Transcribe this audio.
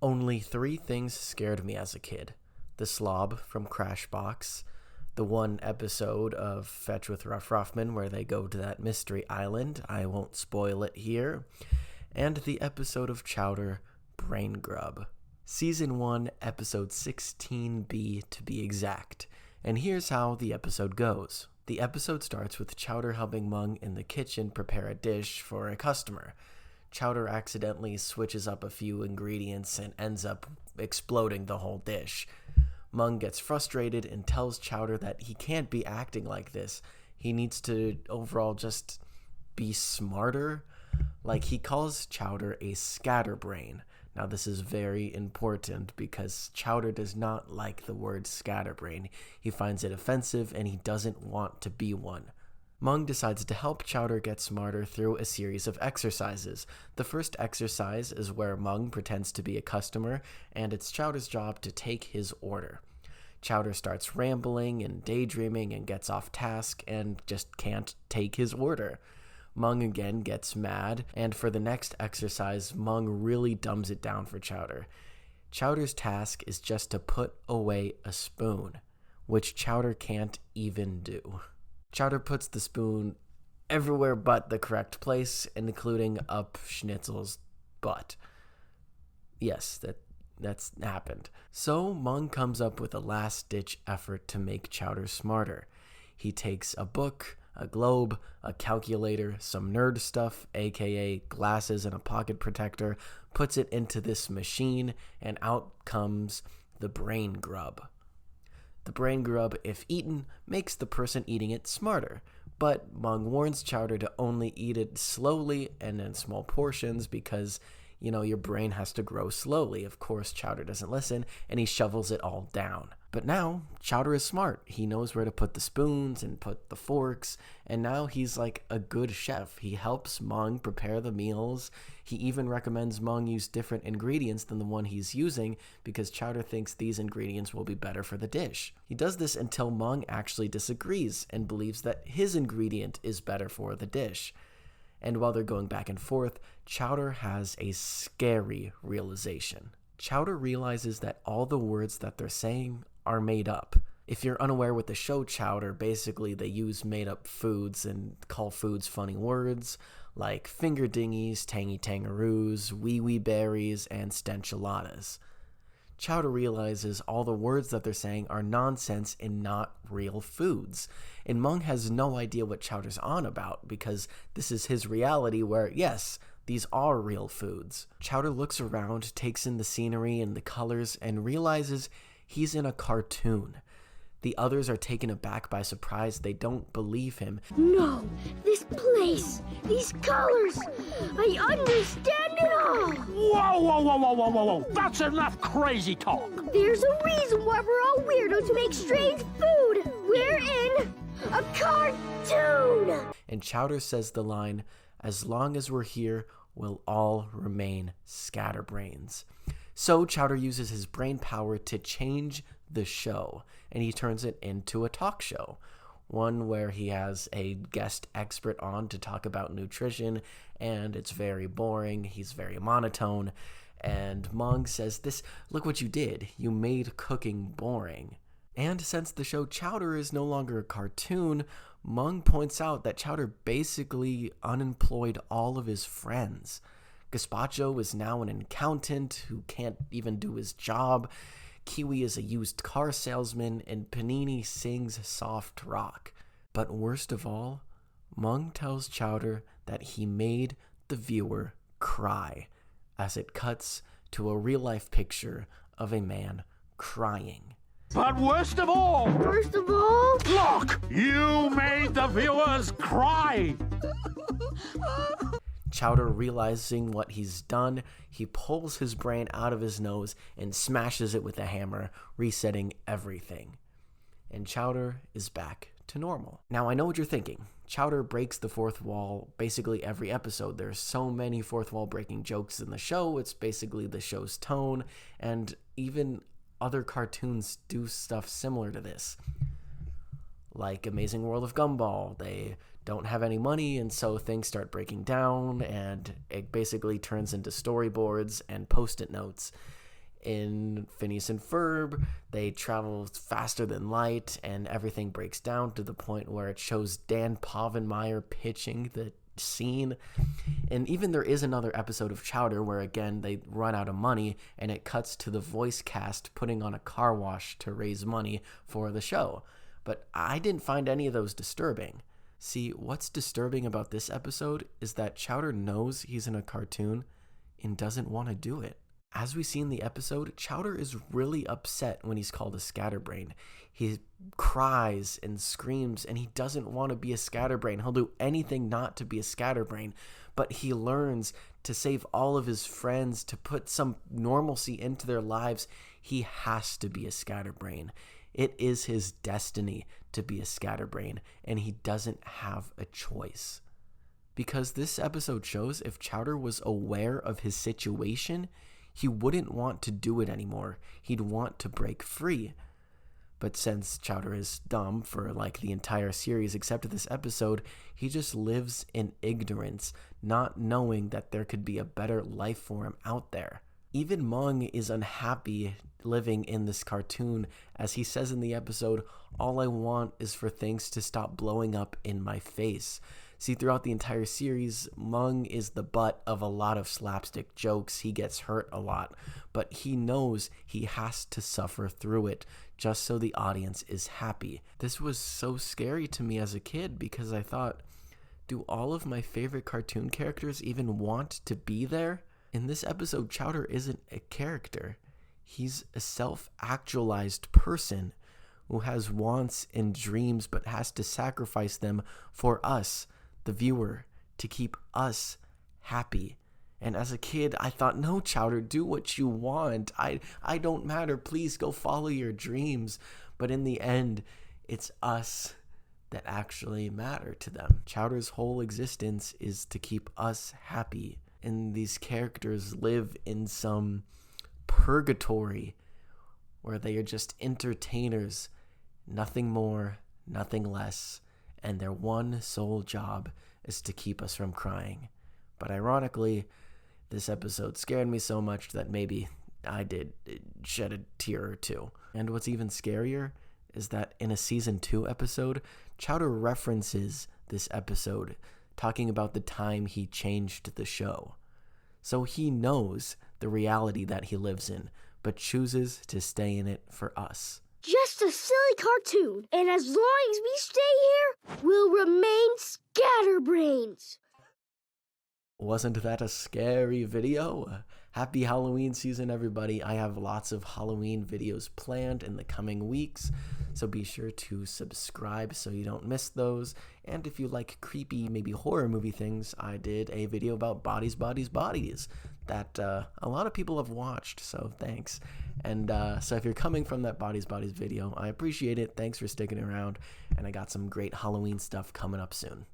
Only 3 things scared me as a kid. The slob from Crashbox, the one episode of Fetch with Ruff Ruffman where they go to that mystery island, I won't spoil it here, and the episode of Chowder, Brain Grub. Season 1, episode 16B to be exact. And here's how the episode goes. The episode starts with Chowder helping Mung in the kitchen prepare a dish for a customer. Chowder accidentally switches up a few ingredients and ends up exploding the whole dish. Mung gets frustrated and tells Chowder that he can't be acting like this. He needs to overall just be smarter. Like, he calls Chowder a scatterbrain. Now, this is very important because Chowder does not like the word scatterbrain. He finds it offensive and he doesn't want to be one. Mung decides to help Chowder get smarter through a series of exercises. The first exercise is where Mung pretends to be a customer, and it's Chowder's job to take his order. Chowder starts rambling and daydreaming and gets off task and just can't take his order. Mung again gets mad, and for the next exercise, Mung really dumbs it down for Chowder. Chowder's task is just to put away a spoon, which Chowder can't even do. Chowder puts the spoon everywhere but the correct place, including up Schnitzel's butt. Yes, that's happened. So Mung comes up with a last-ditch effort to make Chowder smarter. He takes a book, a globe, a calculator, some nerd stuff, aka glasses and a pocket protector, puts it into this machine, and out comes the Brain Grub. The Brain Grub, if eaten, makes the person eating it smarter, but Mung warns Chowder to only eat it slowly and in small portions because, your brain has to grow slowly. Of course, Chowder doesn't listen, and he shovels it all down. But now, Chowder is smart. He knows where to put the spoons and put the forks, and now he's like a good chef. He helps Mung prepare the meals. He even recommends Mung use different ingredients than the one he's using because Chowder thinks these ingredients will be better for the dish. He does this until Mung actually disagrees and believes that his ingredient is better for the dish. And while they're going back and forth, Chowder has a scary realization. Chowder realizes that all the words that they're saying are made up. If you're unaware with the show Chowder, basically they use made-up foods and call foods funny words like finger dingies, tangy tangaroos, wee berries, and stenchiladas. Chowder realizes all the words that they're saying are nonsense and not real foods. And Mung has no idea what Chowder's on about because this is his reality where, yes, these are real foods. Chowder looks around, takes in the scenery and the colors, and realizes he's in a cartoon. The others are taken aback by surprise. They don't believe him. No, this place, these colors, I understand it all. Whoa. That's enough crazy talk. There's a reason why we're all weirdos who make strange food. We're in a cartoon. And Chowder says the line, "As long as we're here, we'll all remain scatterbrains." So Chowder uses his brain power to change the show, and he turns it into a talk show, one where he has a guest expert on to talk about nutrition, and it's very boring. He's very monotone, and Mung says, look what you did. You made cooking boring. And since the show Chowder is no longer a cartoon, Mung points out that Chowder basically unemployed all of his friends. Gazpacho is now an accountant who can't even do his job. Kiwi is a used car salesman, and Panini sings soft rock. But worst of all, Mung tells Chowder that he made the viewer cry as it cuts to a real-life picture of a man crying. But worst of all, look, you made the viewers cry. Chowder, realizing what he's done, he pulls his brain out of his nose and smashes it with a hammer, resetting everything. And Chowder is back to normal. Now, I know what you're thinking. Chowder breaks the fourth wall basically every episode. There's so many fourth wall breaking jokes in the show. It's basically the show's tone, and even other cartoons do stuff similar to this. Like Amazing World of Gumball, they don't have any money, and so things start breaking down, and it basically turns into storyboards and post-it notes. in Phineas and Ferb, they travel faster than light, and everything breaks down to the point where it shows Dan Povenmire pitching the scene. And even there is another episode of Chowder where, again, they run out of money, and it cuts to the voice cast putting on a car wash to raise money for the show. But I didn't find any of those disturbing. See, what's disturbing about this episode is that Chowder knows he's in a cartoon and doesn't want to do it. As we see in the episode, Chowder is really upset when he's called a scatterbrain. He cries and screams, and he doesn't want to be a scatterbrain. He'll do anything not to be a scatterbrain, but he learns to save all of his friends, to put some normalcy into their lives. He has to be a scatterbrain. It is his destiny to be a scatterbrain, and he doesn't have a choice. Because this episode shows if Chowder was aware of his situation, he wouldn't want to do it anymore. He'd want to break free. But since Chowder is dumb for like the entire series except this episode, he just lives in ignorance, not knowing that there could be a better life for him out there. Even Mung is unhappy living in this cartoon. As he says in the episode, all I want is for things to stop blowing up in my face. See, throughout the entire series, Mung is the butt of a lot of slapstick jokes. He gets hurt a lot, but he knows he has to suffer through it just so the audience is happy. This was so scary to me as a kid because I thought, do all of my favorite cartoon characters even want to be there? In this episode, Chowder isn't a character. He's a self-actualized person who has wants and dreams but has to sacrifice them for us, the viewer, to keep us happy. And as a kid, I thought, no, Chowder, do what you want. I don't matter. Please go follow your dreams. But in the end, it's us that actually matter to them. Chowder's whole existence is to keep us happy. And these characters live in some purgatory where they are just entertainers, nothing more, nothing less, and their one sole job is to keep us from crying. But ironically, this episode scared me so much that maybe I did shed a tear or two. And what's even scarier is that in a season 2 episode, Chowder references this episode, talking about the time he changed the show. So he knows the reality that he lives in, but chooses to stay in it for us. Just a silly cartoon, and as long as we stay here, we'll remain scatterbrains. Wasn't that a scary video? Happy Halloween season, everybody. I have lots of Halloween videos planned in the coming weeks, so be sure to subscribe so you don't miss those. And if you like creepy, maybe horror movie things, I did a video about Bodies, Bodies, Bodies that a lot of people have watched, so thanks. And so if you're coming from that Bodies, Bodies video, I appreciate it. Thanks for sticking around, and I got some great Halloween stuff coming up soon.